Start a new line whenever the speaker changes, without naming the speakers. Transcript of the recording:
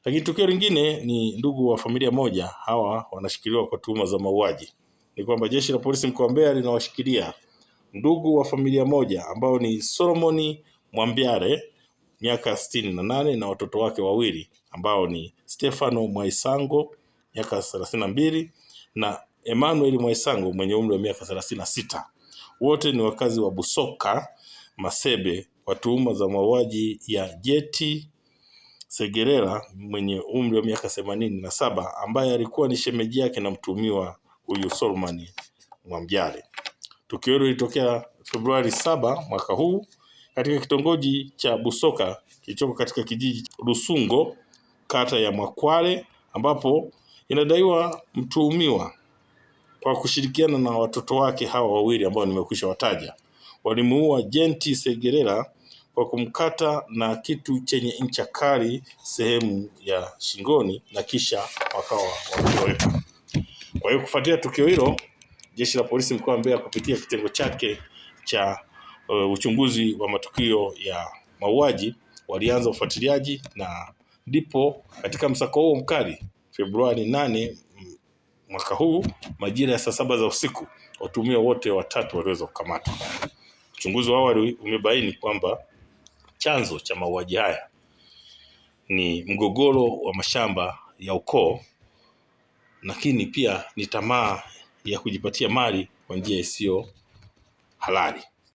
Lakini tukio lingine ni ndugu wa familia moja, hawa wanashikiliwa kwa tuhuma za mauaji. Ni kwamba jeshi la polisi mkoa wa Mbeya linawashikilia ndugu wa familia moja ambao ni Solomon Mwambyare miaka 68 na watoto wake wawili ambao ni Stefano Mwaisango miaka 32 na Emmanuel Mwaisango mwenye umri wa miaka 36. Wote ni wakazi wa Busoka Masebe kwa tuhuma za mauaji ya Jeti Segerera mwenye umri wa miaka 87 ambaye alikuwa ni shemeji yake na mtuhumiwa huyu Solomon Mwambyare. Tukio hilo lilitokea Februari 7 mwaka huu katika kitongoji cha Busoka kilichoko katika kijiji Rusungo kata ya Mwakwale, ambapo inadaiwa mtuhumiwa kwa kushirikiana na watoto wake hawa wawili ambao nimekwisha wataja walimuua Jeti Segerera kwa kumkata na kitu chenye ncha kali sehemu ya shingoni na kisha wakawa wametoweka. Kwa hiyo kufuatia tukio hilo, jeshi la polisi mkoa wa Mbeya kupitia kitengo chake cha uchunguzi wa matukio ya mauaji walianza ufuatiliaji, na ndipo katika msako huo mkali Februari 8 mwaka huu majira ya saa 7 za usiku watuhumiwa wote watatu waliweza kukamatwa. Uchunguzi wa awali umebaini kwamba chanzo cha mauaji haya ni mgogoro wa mashamba ya ukoo, lakini pia ni tamaa ya kujipatia mali kwa njia isiyo halali.